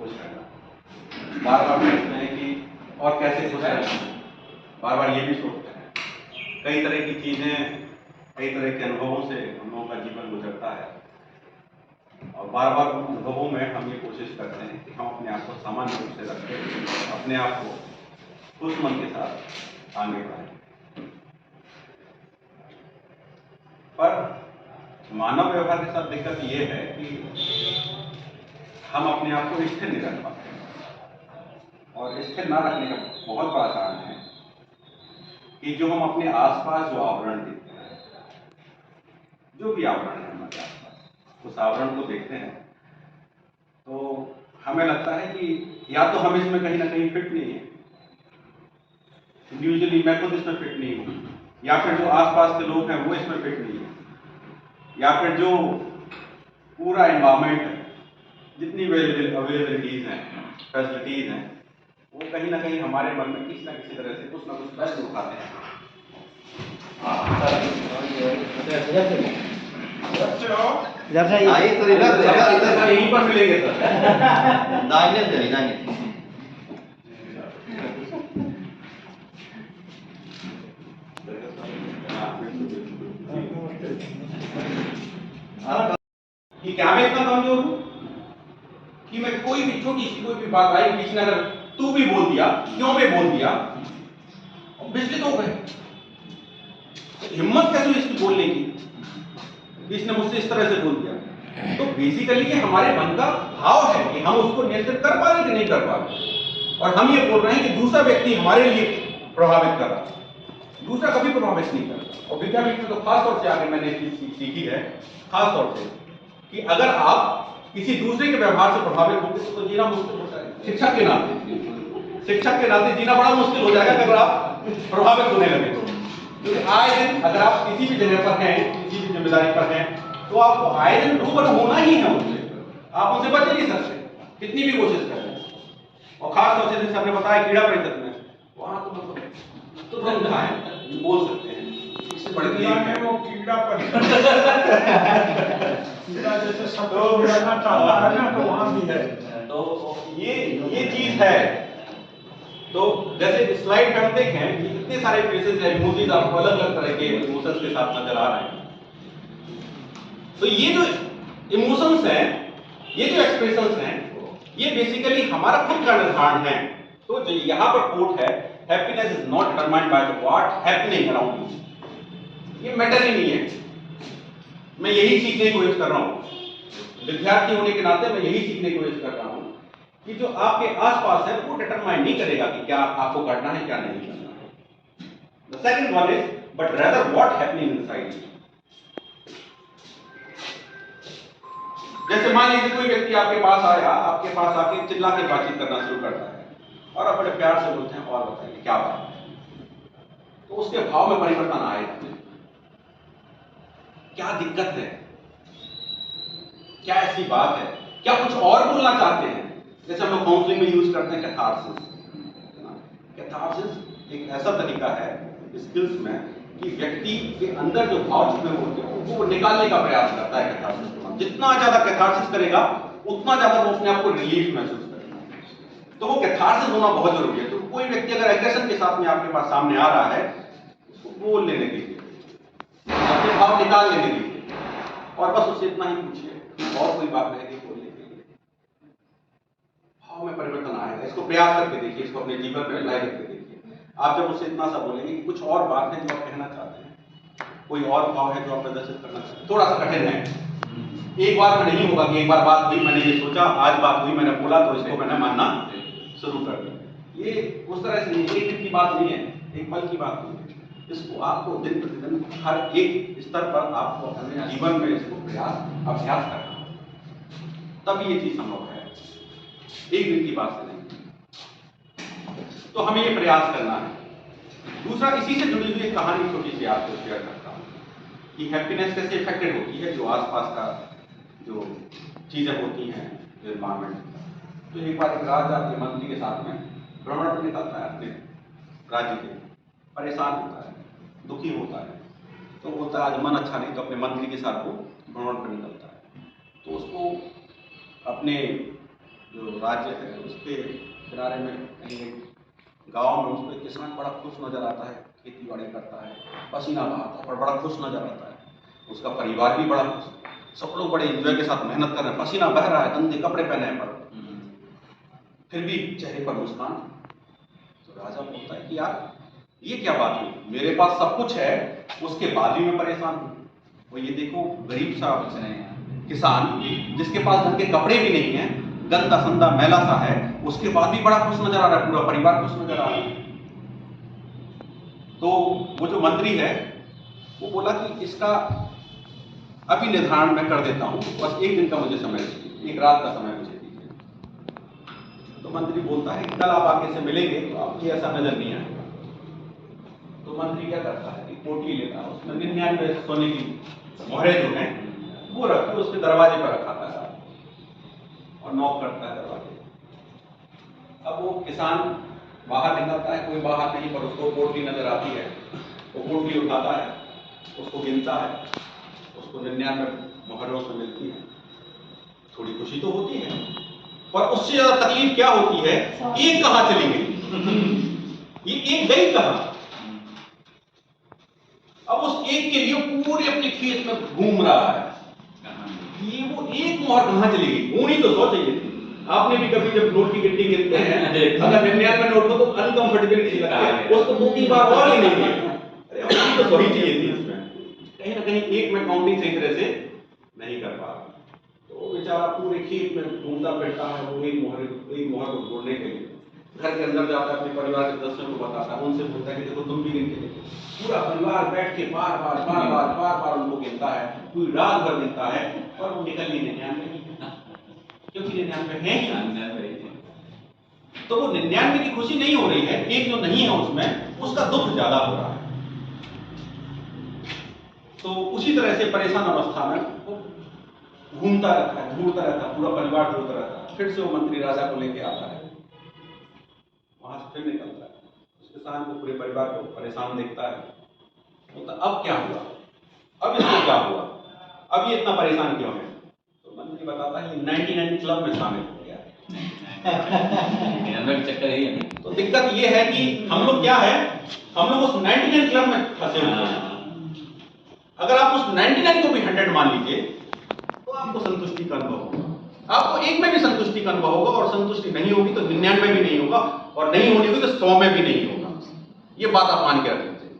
खुश रहना। बार बार सोचते हैं कि और कैसे खुश रहना, बार बार ये भी सोचते हैं। कई तरह की चीज़ें, कई तरह के अनुभवों से हम लोगों का जीवन गुजरता है और बार बार उन अनुभवों में हम ये कोशिश करते हैं कि हम अपने आप को सामान्य रूप से रखें, अपने आप को खुश मन के साथ आगे बढ़ाएं। पर मानव व्यवहार के साथ दिक्कत ये है कि हम अपने आप को स्थिर नहीं रख पाते और स्थिर ना रखने का बहुत बड़ा कारण है कि जो हम अपने आसपास जो आवरण देखते हैं, जो भी आवरण है हमारे आसपास, उस आवरण को देखते हैं तो हमें लगता है कि या तो हम इसमें कहीं ना कहीं फिट नहीं है, इंडिविजुअली मैं खुद इसमें फिट नहीं हूँ, या फिर जो आसपास के लोग हैं वो इसमें फिट नहीं है, या फिर जो पूरा एनवायरमेंट है, जितनी अवेलेबिलिटीज हैं, फैसिलिटीज हैं, वो कहीं ना कहीं हमारे मन में किसी ना किसी तरह से कुछ ना कुछ प्रश्न उठाते हैं। यहीं पर मिलेंगे सर। कि क्या मैं इतना कमजोर हूं कि मैं कोई भी छोटी सी कोई भी बात आई, किसी ने अगर तू भी बोल दिया, क्यों भी बोल दिया, और विचलित हो गए। हिम्मत कैसे हुई इसकी बोलने की, इसने मुझसे इस तरह से बोल दिया। तो बेसिकली ये हमारे मन का भाव है कि हम उसको नियंत्रित कर पा रहे कि नहीं कर पा रहे, और हम ये बोल रहे हैं कि दूसरा व्यक्ति हमारे लिए प्रभावित कर रहा है। दूसरा कभी प्रभावित नहीं करता। और विद्यापीठ में तो खास तौर से आगे मैंने सीखी है, खास तौर से, कि अगर आप किसी दूसरे के व्यवहार से प्रभावित होंगे तो जीना मुश्किल होता है। शिक्षक के नाते जीना बड़ा मुश्किल हो जाएगा अगर आप प्रभावित होने लगे तो। क्योंकि आए दिन अगर आप किसी भी जगह पर हैं, किसी भी जिम्मेदारी पर हैं, तो आपको आए दिन रूबरू होना ही है उनसे, आप उनसे बच नहीं सकते कितनी भी कोशिश करें। और खास तौर से जैसे हमने बताया कीड़ा परिषद में, वहां तो कहाँ है बोल सकते हैं, इससे बड़ी में वो कीड़ा परिषद जैसे सब बोलना चाहता है ना, तो वहां भी है। तो ये चीज है। तो जैसे स्लाइड में हम देखें कि इतने सारे फेसेस हैं, इमोजीज आपको अलग अलग तरह के इमोशंस के साथ नजर आ रहे हैं। तो ये जो इमोशंस हैं, ये जो एक्सप्रेशंस हैं, ये बेसिकली हमारा खुद का निर्धारण है। तो जो यहाँ पर कोट है, happiness is not determined by what happening around you. ये मैटर ही नहीं है। मैं यही सीखने की कोशिश कर रहा हूँ, विद्यार्थी होने के नाते मैं यही सीखने की कोशिश कर रहा हूँ कि जो आपके आसपास है वो डिटरमाइन नहीं करेगा कि क्या आपको करना है क्या नहीं करना है। The second one is but rather what happening inside you. जैसे मान लीजिए कोई व्यक्ति आपके पास आया, आपके पास आके चिल्ला के बातचीत करना शुरू करता है और आप बड़े प्यार से बोलते हैं और बताइए क्या बात है, तो उसके भाव में परिवर्तन आएगा। क्या दिक्कत है, क्या ऐसी बात है, क्या कुछ और बोलना चाहते हैं। जैसे हम लोग काउंसलिंग में यूज करते हैं कैथार्सिस। कैथार्सिस एक ऐसा तरीका है स्किल्स में कि व्यक्ति के अंदर जो भाव छुपे होते हैं वो निकालने का प्रयास करता है। कैथार्सिस जितना ज्यादा कैथार्सिस करेगा उतना ज्यादा वो अपने आप को रिलीफ महसूस करेगा। तो वो कैथार्सिस होना बहुत जरूरी है। तो कोई व्यक्ति अगर एग्रेशन के साथ में आपके पास सामने आ रहा है, उसको बोल लेने दीजिए, अपने भाव निकाल लेने दीजिए और बस उससे इतना ही पूछिए और कोई बात रहेगी बोलने के लिए। भाव में परिवर्तन आएगा। इसको प्रयास करके देखिए, इसको अपने जीवन में अप्लाई करके देखिए। आप जब उससे इतना सा बोलेंगे कि कुछ और बात है जो आप कहना चाहते हैं, कोई और भाव है जो आप प्रदर्शित करना चाहते हैं, थोड़ा सा कठिन है, एक बार में नहीं होगा कि एक बार बात हुई मैंने ये सोचा, आज बात हुई मैंने बोला तो इसको मैंने मानना शुरू कर दिया। ये उस तरह से एक दिन की बात नहीं है, एक पल की बात नहीं है। इसको आपको दिन प्रतिदिन हर एक स्तर पर आपको अपने जीवन में इसको अभ्यास करना है, तब ये चीज संभव है, एक दिन की बात से नहीं। तो हमें ये प्रयास करना है। दूसरा, इसी से जुड़ी हुई एक कहानी छोटी सी आपको शेयर करता हूँ कि हैप्पीनेस कैसे इफेक्टेड होती है जो आसपास का जो चीजें होती हैं एनवायरमेंट। तो एक बार एक राजा अपने मंत्री के साथ में भ्रमण पर निकलता है, अपने राज्य के, परेशान होता है, दुखी होता है। तो बोलता है आज मन अच्छा नहीं, तो अपने मंत्री के साथ वो भ्रमण पर निकलता है। तो उसको अपने जो राज्य है उसके किनारे में कहीं एक गाँव में उसमें किसान बड़ा खुश नजर आता है, खेती बाड़ी करता है, पसीना बहाता है और बड़ा खुश नजर आता है। उसका परिवार भी बड़ा खुश है, सब लोग बड़े एंजॉय के साथ मेहनत कर रहे हैं, पसीना बह रहा है, गंदे कपड़े पहने हैं पर फिर भी चेहरे पर मुस्कान। तो राजा बोलता है कि यार ये क्या बात हुई, मेरे पास सब कुछ है उसके बाद भी मैं परेशान हूँ। वो ये देखो गरीब सा किसान जिसके पास ढंग के कपड़े भी नहीं है, गंदा संदा मैला सा है, उसके बाद भी बड़ा खुश नजर आ रहा है, पूरा परिवार खुश नजर आ रहा है। तो वो जो मंत्री है वो बोला कि इसका अभी निर्धारण मैं कर देता हूं, बस एक दिन का मुझे समय दीजिए, एक रात का समय मुझे दीजिए। तो मंत्री बोलता है कि कल आप आगे से मिलेंगे तो आपको ऐसा नजर नहीं आएगा। तो मंत्री क्या करता है कि पोटली लेता है, उसमें 99 सोने की मोहरें जो हैं वो रख के उसके दरवाजे पर रखाता है और नॉक करता है दरवाजे। अब वो किसान बाहर निकलता है, कोई बाहर नहीं, पर उसको पोटली नजर आती है। वो पोटली उठाता है, उसको गिनता है, उसको 99 मोहरों से मिलती है। थोड़ी खुशी तो होती है, पर उससे ज्यादा तकलीफ क्या होती है, एक कहां चली गई, ये एक गई कहां। अब उस एक के लिए पूरे अपने खेत में घूम रहा है, ये वो एक मोहर कहां चली गई, होनी तो 100 चाहिए थी। आपने भी कभी जब नोट की गिनती गिनते हैं, अगर 99 नोट हो तो अनकंफर्टेबिलिटी लगती है, उसको 2-3 बार और ही नहीं है, अरे होनी तो 100 ही चाहिए थी। इसमें कहीं ना कहीं एक में काउंटिंग सही तरह से नहीं कर पा रहा, तो बेचारा पूरे खेत में घूमता फिरता है। वो एक मोहर को जोड़ने के लिए घर के अंदर जाता है, अपने परिवार के सदस्यों को बताता है, उनसे बोलता है कि देखो तुम भी गिन के देखो। पूरा परिवार बैठ के बार बार उनको गिनता है, पूरी रात भर गिनता है, और वो निकल ही 99 क्योंकि 99 है ही। तो वो 99 की खुशी नहीं हो रही है, एक जो नहीं है उसमें उसका दुख ज्यादा हो रहा है। तो उसी तरह से परेशान अवस्था में वो घूमता रहता है, ढूंढता रहता है, पूरा परिवार ढूंढता रहता है। फिर से वो मंत्री राजा को लेके आता है, वहां से फिर निकलता है, उस किसान को पूरे परिवार को परेशान देखता है। तो अब क्या हुआ, अब इसको क्या हुआ, अब ये इतना परेशान क्यों है। तो मंत्री बताता है 99 क्लब में शामिल हो गया। चक्कर ही है। तो दिक्कत ये है कि हम लोग क्या है, हम लोग उस 99 क्लब में फंसे हुए हैं। अगर आप उस 99 को भी 100 मान लीजिए तो आपको संतुष्टि का अनुभव होगा, आपको एक में भी संतुष्टि का अनुभव होगा, और संतुष्टि नहीं होगी तो 99 भी नहीं होगा, और नहीं होनी होगी तो 100 में भी नहीं होगा। ये बात आप मान के रख लीजिए,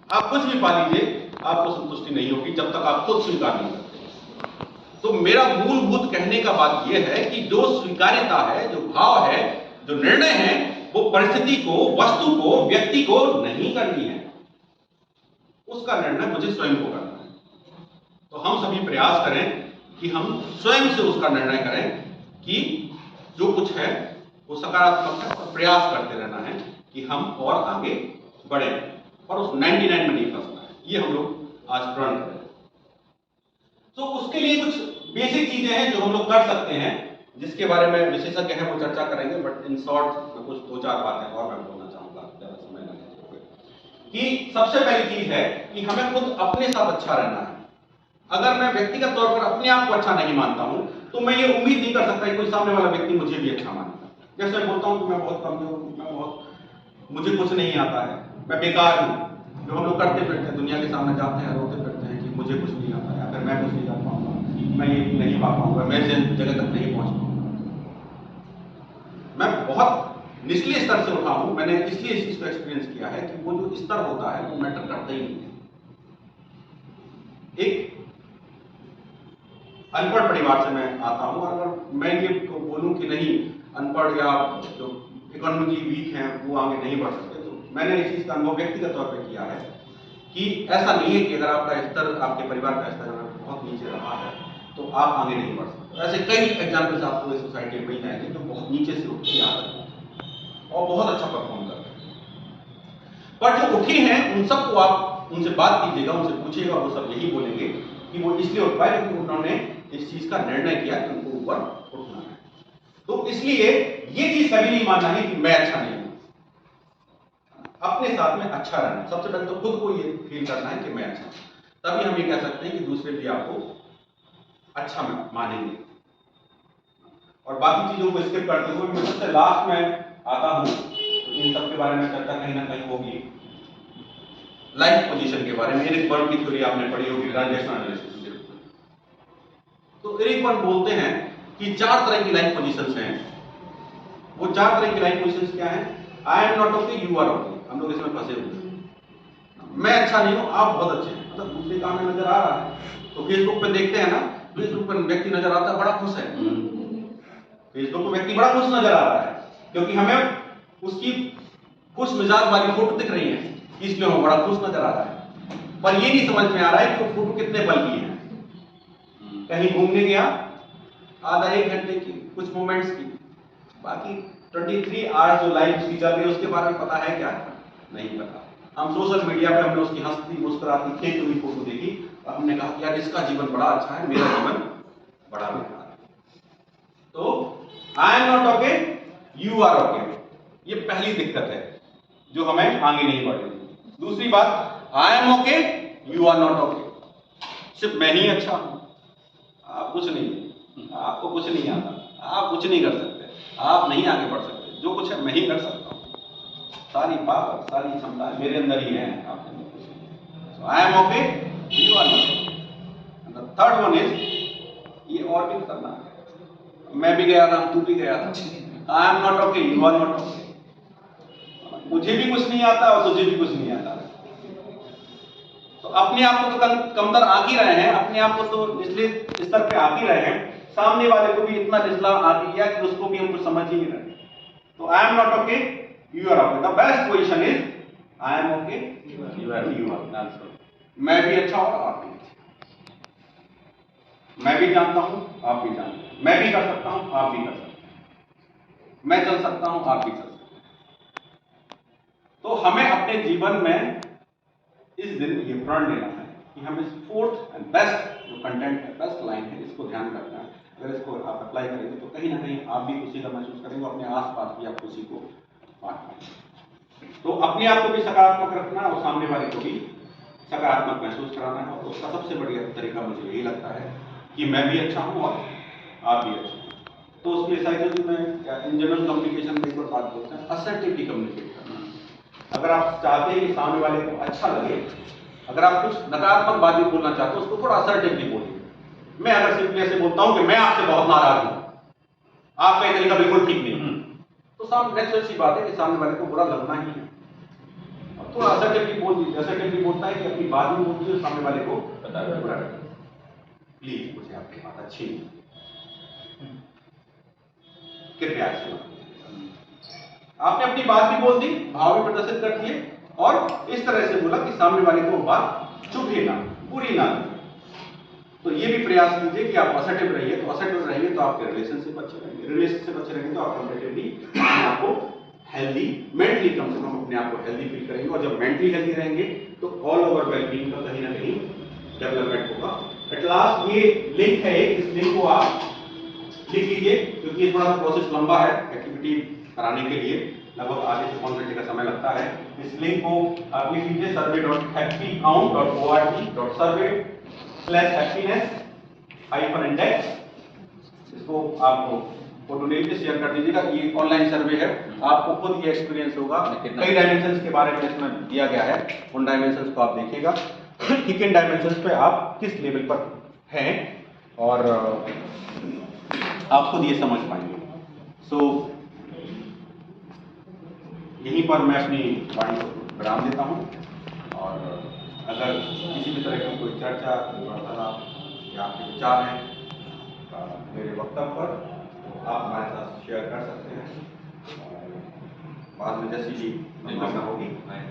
आप कुछ भी पा लीजिए आपको संतुष्टि नहीं होगी जब तक आप खुद स्वीकार नहीं करते। तो मेरा मूलभूत कहने का बात यह है कि जो स्वीकार्यता है, जो भाव है, जो निर्णय है, वो परिस्थिति को, वस्तु को, व्यक्ति को नहीं करनी है, उसका निर्णय मुझे स्वयं को करना है। तो हम सभी प्रयास करें कि हम स्वयं से उसका निर्णय करें कि जो कुछ है वो सकारात्मक है, और प्रयास करते रहना है कि हम और आगे बढ़े, और उस 99 में नहीं फंसना है। ये हम लोग आज प्रण करें। तो उसके लिए कुछ बेसिक चीजें हैं जो हम लोग कर सकते हैं, जिसके बारे में विशेषज्ञ हैं वो चर्चा करेंगे, बट इन शॉर्ट में कुछ 2-4 बातें और मैं बोलना चाहूंगा, ज्यादा समय ना लेते हुए। कि सबसे पहली चीज है कि हमें खुद अपने साथ अच्छा रहना है। अगर मैं व्यक्तिगत तौर पर अपने आप को अच्छा नहीं मानता हूं तो मैं ये उम्मीद नहीं कर सकता कि कोई सामने वाला व्यक्ति मुझे भी अच्छा मानेगा। जैसे मैं बोलता हूं कि मैं बहुत कमजोर हूं, मुझे कुछ नहीं आता है, मैं बेकार हूं, जो हम लोग करते फिरते हैं, दुनिया के सामने जाते हैं, रोते फिरते हैं कि मुझे कुछ नहीं आता है, अगर मैं कुछ नहीं कर पाऊंगा, मैं ये नहीं पा पाऊंगा, मैं इस जगह तक नहीं पहुंच पाऊंगा। मैं बहुत निचले स्तर से उठा हूं, मैंने इसलिए इस चीज को एक्सपीरियंस किया है कि वो जो स्तर होता है वो मैटर करता ही नहीं है। एक अनपढ़ परिवार से मैं आता हूं, और अगर मैं ये बोलूं कि नहीं अनपढ़ या जो इकोनॉमिकली वीक हैं वो आगे नहीं बढ़ सकते, तो मैंने इस चीज का अनुभव व्यक्तिगत तौर पर किया है कि ऐसा नहीं है कि अगर आपका स्तर, आपके परिवार का स्तर अगर बहुत नीचे रहा है तो आप आगे नहीं बढ़ सकते। ऐसे कई एग्जाम्पल्स आपको इस सोसाइटी में मिल जाएंगे जो बहुत नीचे से उठ के आ रहे हैं और बहुत अच्छा परफॉर्म कर रहे हैं। पर जो उठे हैं उन सबको आप उनसे बात कीजिएगा, उनसे पूछिएगा, वो सब यही बोलेंगे कि वो इसलिए उठ पाए क्योंकि उन्होंने इस चीज का निर्णय किया कि उनको ऊपर उठना है। तो इसलिए ये चीज कभी नहीं मानना है कि मैं अच्छा नहीं हूं, अपने साथ में अच्छा रहना। सबसे पहले तो खुद को ये फील करना है कि मैं अच्छा हूं, तभी हम ये कह सकते हैं कि दूसरे भी आपको अच्छा मानेंगे। और बाकी चीजों को स्किप करते हुए मैं सबसे लास्ट में आता हूं, तो इन सब के बारे में चर्चा कहीं ना कहीं होगी। लाइफ पोजीशन के बारे में एरिक बर्न की थ्योरी आपने पढ़ी होगी, ट्रांजैक्शन एनालिसिस। तो एरिक बर्न बोलते हैं कि 4 तरह की लाइफ पोजीशंस हैं। वो 4 तरह की लाइफ पोजीशंस क्या हैं? I am not okay, you are okay. हम लोग इसमें फंसे हुए हैं। मैं अच्छा नहीं हूं, आप बहुत अच्छे हैं, मतलब दूसरे काम में नजर आ रहा है। तो फेसबुक पे देखते हैं ना, फेसबुक पर व्यक्ति नजर आता है बड़ा खुश है, फेसबुक पर व्यक्ति बड़ा खुश नजर आ रहा है, क्योंकि हमें उसकी खुश मिजाज वाली फोटो दिख रही है, इसलिए वो बड़ा खुश नजर आ रहा है। पर ये नहीं समझ में आ रहा है कि वो फोटो कितने पल की है। कहीं घूमने गया, आधा 1 घंटे की, कुछ मोमेंट्स की, बाकी 23 आवर्स जो लाइफ उसकी चल रही है उसके बारे में पता है क्या? नहीं पता। हम सोशल मीडिया पे हमने उसकी हंसती मुस्कुराती खेलती हुई फोटो देखी और हमने कहा कि यार इसका जीवन बड़ा अच्छा है, मेरा जीवन बड़ा बेकार है। तो I am not okay, you are okay, ये पहली दिक्कत है जो हमें आगे नहीं बढ़ेगी। दूसरी बात, I am okay, you are not okay, सिर्फ मैं ही अच्छा हूं, आप कुछ नहीं, आपको कुछ नहीं आता, आप कुछ नहीं कर सकते, आप नहीं आगे बढ़ सकते, जो कुछ है मैं ही कर सकता हूं, सारी पावर सारी क्षमता मेरे अंदर ही है, आपके अंदर कुछ नहीं। So I am okay, you are not okay. The third one is, ये और भी खतरनाक है, मैं भी गया था, तू भी गया था, I am not okay, you are not okay, मुझे भी कुछ नहीं आता और तुझे भी कुछ नहीं आता। तो अपने आप को तो कमतर आंक ही रहे हैं, अपने आप को तो निचले स्तर पे आंक ही रहे हैं, सामने वाले को भी इतना निचला आंक दिया कि उसको भी हम कुछ समझ ही नहीं रहे। तो I am not okay, you are okay. The best position is I am okay, you are. मैं भी अच्छा हूं, आप भी अच्छे, मैं भी जानता हूं, आप भी जानते हैं, मैं भी कर सकता हूं, आप भी कर सकते हैं, मैं चल सकता हूं, आप भी चल सकते हैं। तो हमें अपने जीवन में इस दिन ये प्रण लेना है कि हम इस फोर्थ एंड बेस्ट जो कंटेंट है, बेस्ट लाइन है, इसको ध्यान रखना है। अगर इसको आप अप्लाई करेंगे तो कहीं ना कहीं आप भी खुशी का महसूस करेंगे, अपने आसपास भी आप खुशी को बांट पाएंगे। तो अपने आप को भी सकारात्मक रखना है और सामने वाले को भी सकारात्मक महसूस कराना है। और उसका सबसे बढ़िया तरीका मुझे यही लगता है कि मैं भी अच्छा हूँ और आप भी अच्छे हैं। तो उसमें साइकोलॉजी में इन जनरल कम्युनिकेशन में एक और बात बोलते हैं, असर्टिवली कम्युनिकेट करना। अगर आप चाहते हैं कि सामने वाले को अच्छा लगे, अगर आप कुछ नकारात्मक बात भी बोलना चाहते हो, उसको थोड़ा असर्टिवली बोलिए। मैं अगर सिंपली ऐसे बोलता हूं कि मैं आपसे बहुत नाराज हूं, आपका ये तरीका बिल्कुल ठीक नहीं, तो सामने नेचुरल सी बात है कि सामने वाले को बुरा लगना ही है। और थोड़ा असर्टिवली बोल दीजिए। असर्टिवली बोलता है कि अपनी बात भी बोल दीजिए, सामने वाले को बुरा लगे, प्लीज मुझे आपकी बात अच्छी नहीं, कृपया ऐसे मत। आपने अपनी बात भी बोल दी, भाव भी प्रदर्शित कर दिए और इस तरह से बोला कि सामने वाले को बात चुभे ना, बुरी ना लगे। तो ये भी प्रयास कीजिए कि आप असर्टिव रहिए। तो असर्टिव रहेंगे तो आपके रिलेशनशिप अच्छे रहेंगे, रिलेशनशिप अच्छे रहेंगे तो आप कंपैरेटिवली अपने आप को हेल्दी, मेंटली कम से कम अपने आप को हेल्दी फील करेंगे। और जब मेंटली हेल्दी रहेंगे तो ऑल ओवर वेलबींग का कहीं ना कहीं डेवलपमेंट होगा। एट लास्ट ये लिंक है, इस लिंक को आप लिख लीजिए, क्योंकि ये थोड़ा सा प्रोसेस लंबा है एक्टिविटी कराने के लिए, लगभग आधे से 5 घंटे का समय लगता है। इस लिंक को आप लिख लीजिए, survey.happycount.org/happiness-index। इसको आप फोटो ले लीजिए, शेयर कर दीजिएगा। ये ऑनलाइन सर्वे है, आपको खुद ये एक्सपीरियंस होगा। कई डायमेंशंस के बारे में इसमें दिया गया है, उन डायमेंशंस को आप देखिएगा कि किन डायमेंशंस पे आप किस लेवल पर हैं और आप खुद ये समझ पाएंगे। सो यहीं पर मैं अपनी वाणी को विराम देता हूँ। और अगर किसी भी तरह की कोई चर्चा, वार्तालाप या आपके विचार हैं मेरे वक्तव्य पर, तो आप हमारे साथ शेयर कर सकते हैं। बाद में जैसी भी भावना होगी।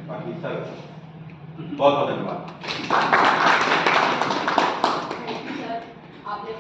बाकी सर बहुत बहुत धन्यवाद। आपने